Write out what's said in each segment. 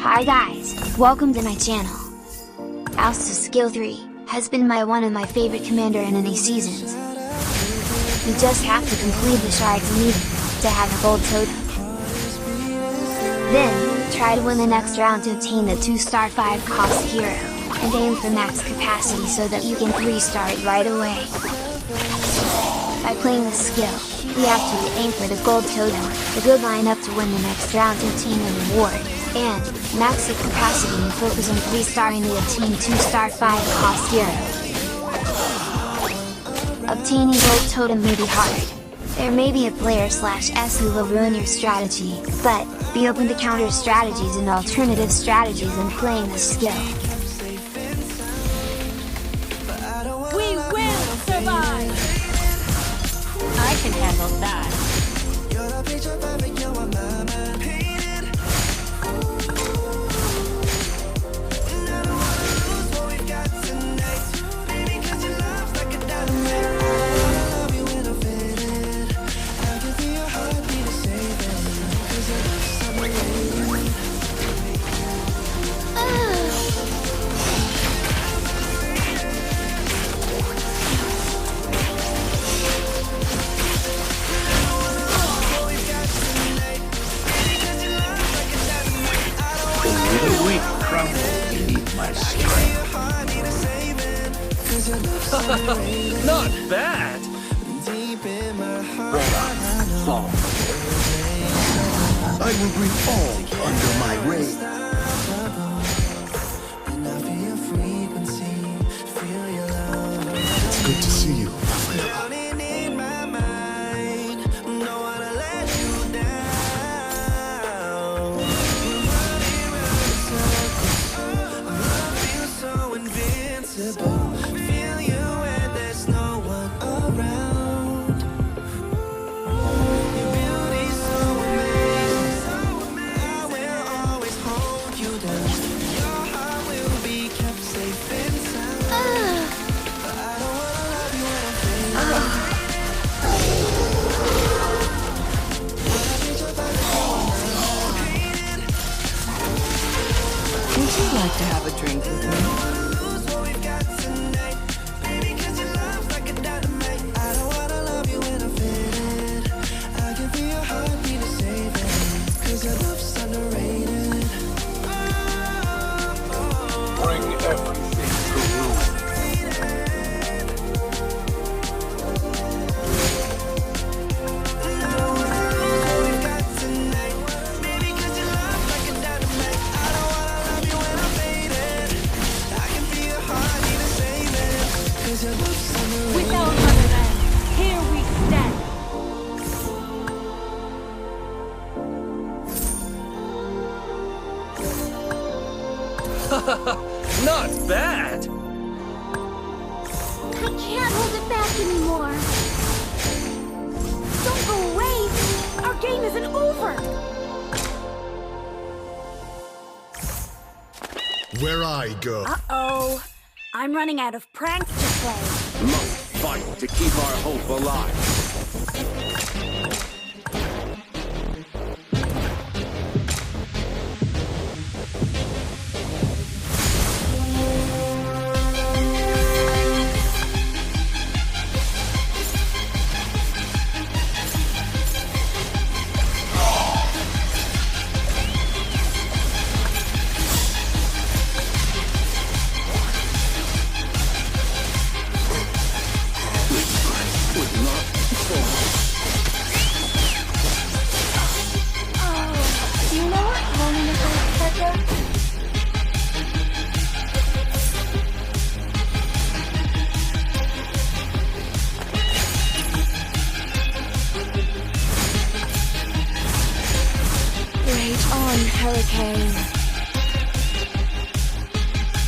Hi guys, welcome to my channel. Austus Skill 3 has been one of my favorite commander in any seasons. You just have to complete the shards needed to have a gold totem. Then, try to win the next round to obtain the 2-star 5-cost hero, and aim for max capacity so that you can 3-star it right away. By playing this skill, we have to aim for the gold totem, the good lineup to win the next round to obtain the reward, and max the capacity and focus on 3-starring the obtained 2-star 5-cost hero. Obtaining gold totem may be hard. There may be a player/S who will ruin your strategy, but be open to counter strategies and alternative strategies in playing this skill. We will survive! I can handle that. Not bad! I will bring all under my reign. It's good to see you, Raphael. Would you like to have a drink with me? Bring everything to ruin. With our motherland, here we stand! Not bad! I can't hold it back anymore! Don't go away! Our game isn't over! Where I go. Uh-oh! I'm running out of pranks to play. Must fight to keep our hope alive. Do you know what loneliness is, Petra? Rage on, hurricane.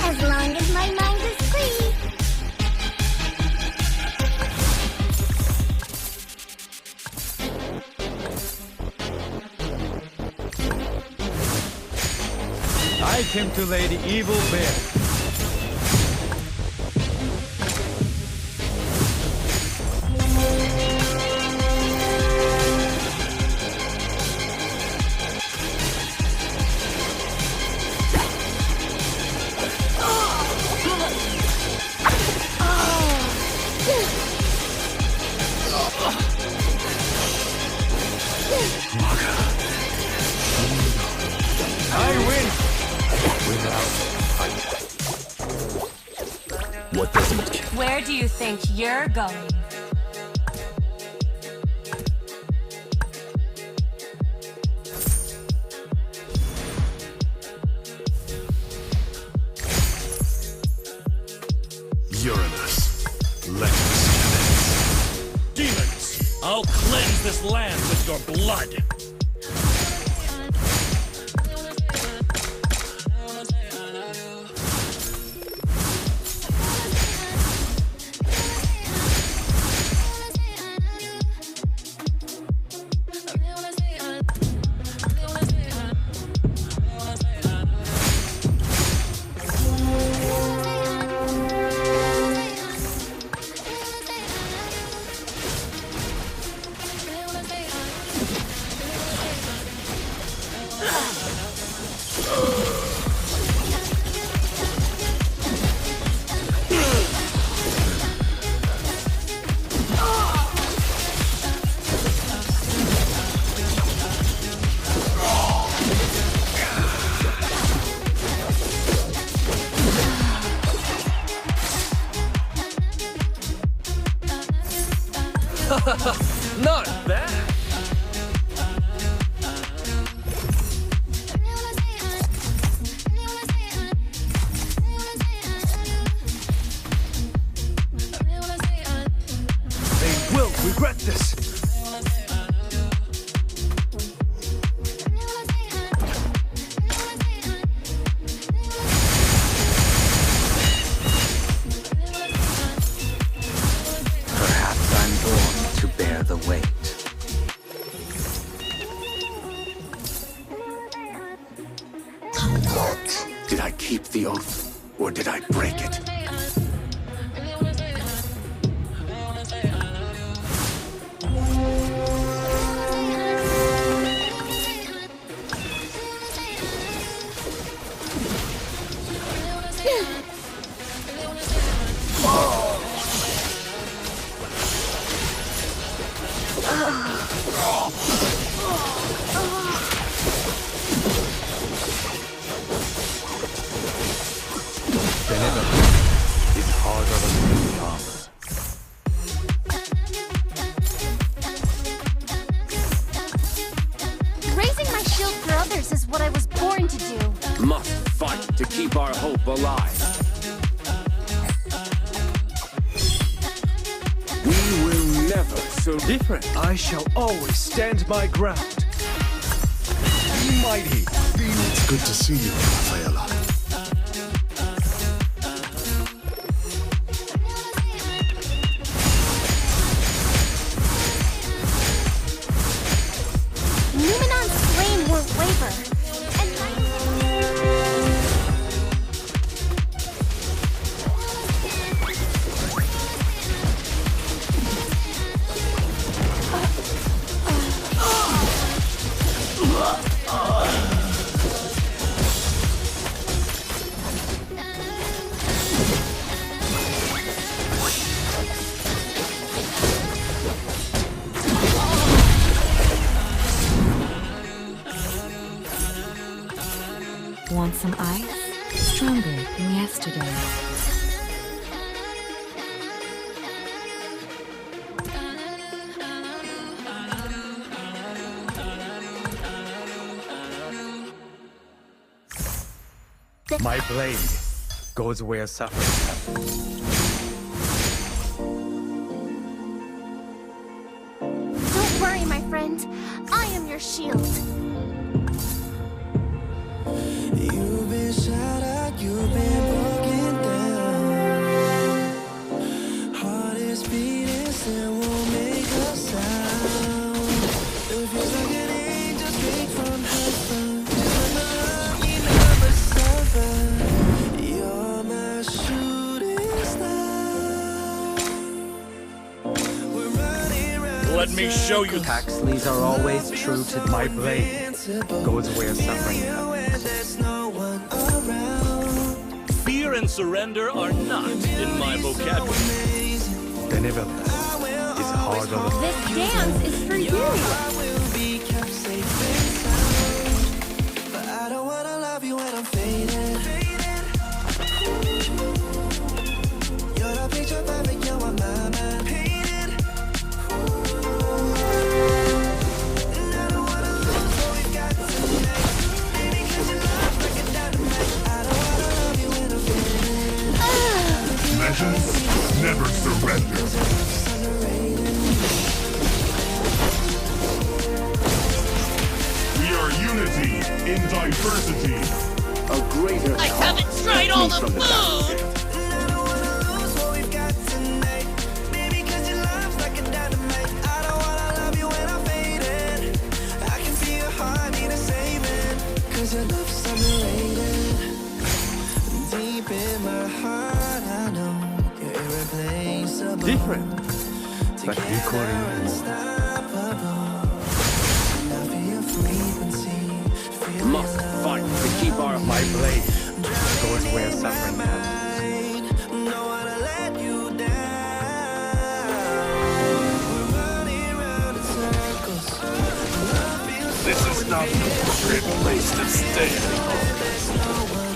As long as my mind is free. I came to lay the evil bare. I win! What doesn't kill? Where do you think you're going? Uranus. Let us commence. Demons! I'll cleanse this land with your blood! Not bad! They will regret this! Perhaps I'm born to bear the weight. Did I keep the oath, or did I break it? Benevolence is harder than armor. Raising my shield for others is what I was born to do. Must fight to keep our hope alive. We will never so Different. I shall always stand my ground. Be mighty. It's good to see you, Rafaela. Numenon's flame won't waver. And Want some ice? Stronger than yesterday. My blade goes where suffering happens. don't worry, my friend. I am your shield. You've been shot at, you've been broken down. Heart is beating, still won't make a sound. It feels like an angel straight from heaven. Just like a lucky number 7. You're my shooting star. We're running round. Let me show you. Paxleys are always true to My blade goes where suffering happens. There's no one around. Fear and surrender are not in my vocabulary. Benevolence is harder than This dance is for you! I will be kept diversity. A greater I haven't tried all the food! Your love's underrated. Deep in my heart, I know you're irreplaceable. Different, but Together equally unstoppable. Now feel your frequency. Feel Must your fight to keep our my blade goes where suffering comes. mind. Don't wanna let you down. We're running round in circles. Love feels This is not an appropriate place to stay.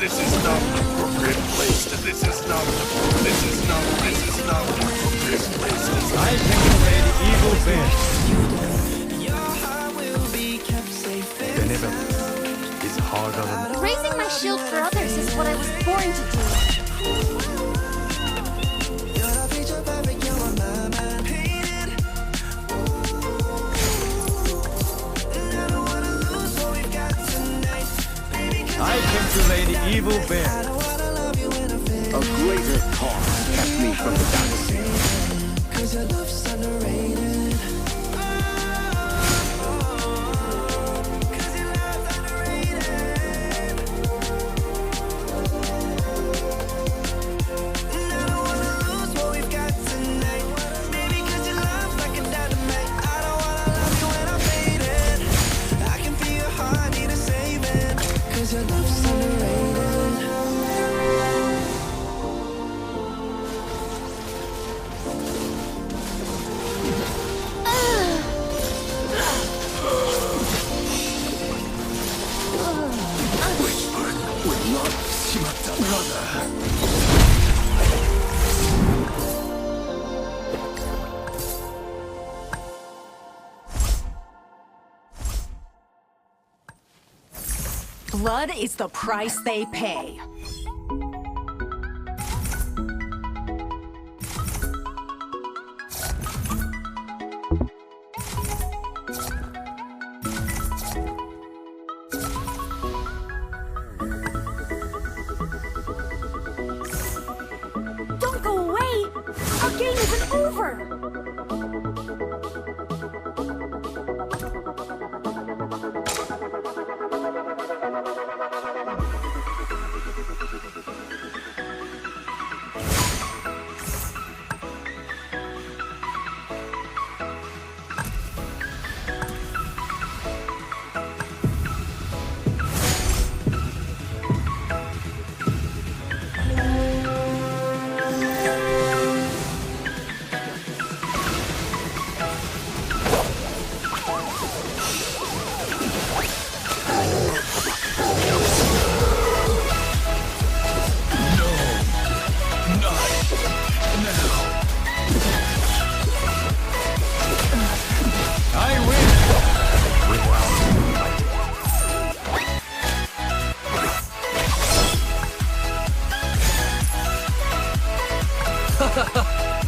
This is not an appropriate place to. This is not an appropriate place to. I can invade evil bear. your heart will be kept safe. The never is harder than Raising my shield for others is what I was born to do. You're the picture perfect, you're on my mind. Painted. I don't wanna lose what we've got tonight. Baby, 'cause I came to lay the evil I bear. don't wanna love you when I'm fading. a greater cause kept me from the battlefield. 'Cause your love's underrated. 'Cause your love's underrated. I don't wanna lose what we've got tonight. Baby, 'cause your love's like a dynamite. I don't wanna love you when I'm fading. I can feel your heart need a saving. 'Cause your love's underrated. Blood is the price they pay. Don't go away! Our game isn't over!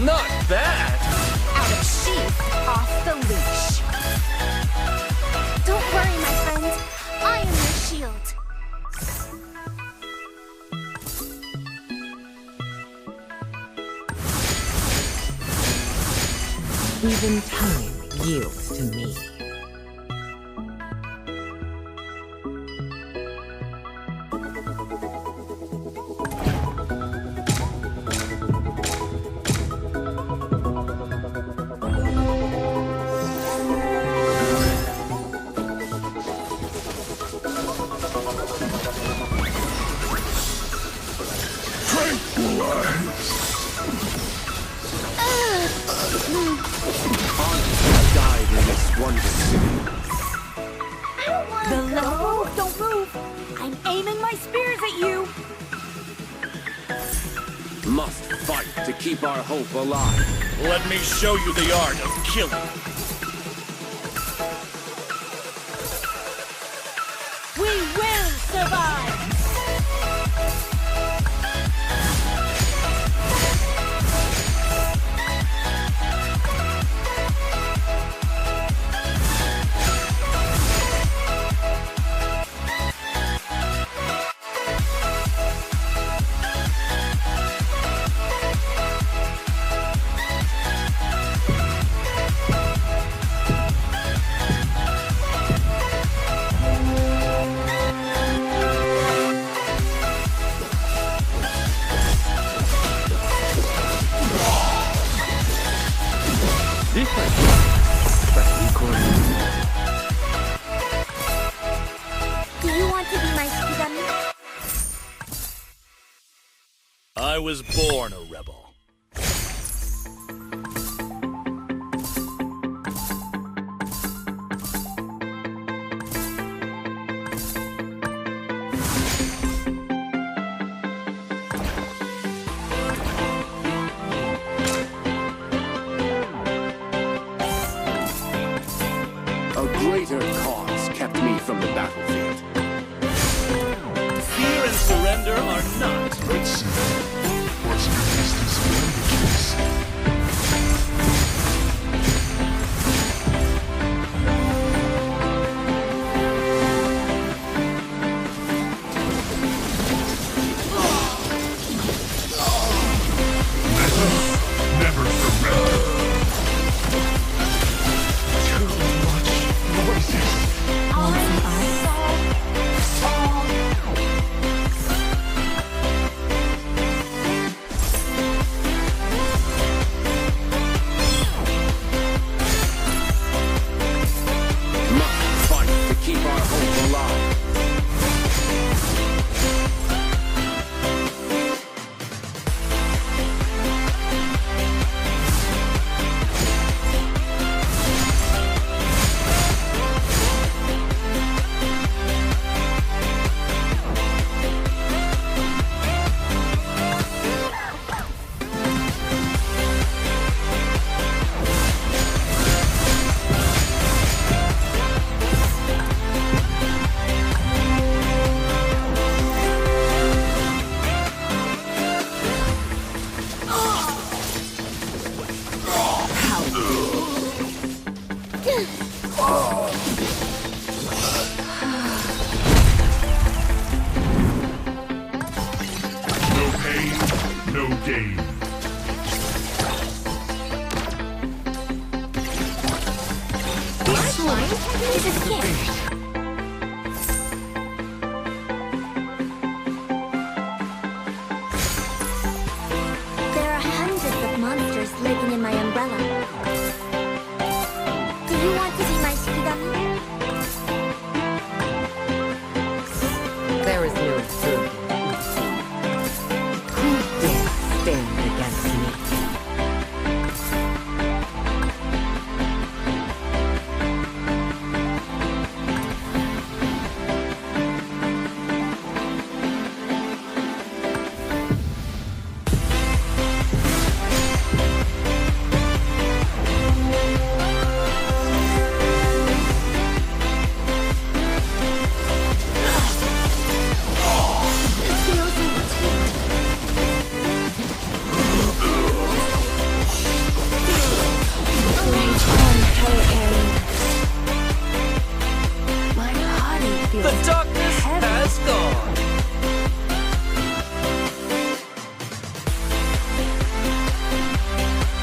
Not bad! Out of sheath, off the leash. Don't worry, my friend. I am your shield. Even time yields to me. Died in this wondrous city. Don't move, don't move! I'm aiming my spears at you! Must fight to keep our hope alive. Let me show you the art of killing. We will survive! I was born a rebel. A greater cause kept me from the battlefield. Fear and surrender are not. Let's see. What's your distance beyond the case? Never surrender. Too much noises. Must fight to keep our hope alive. No pain, no gain. This is a gift.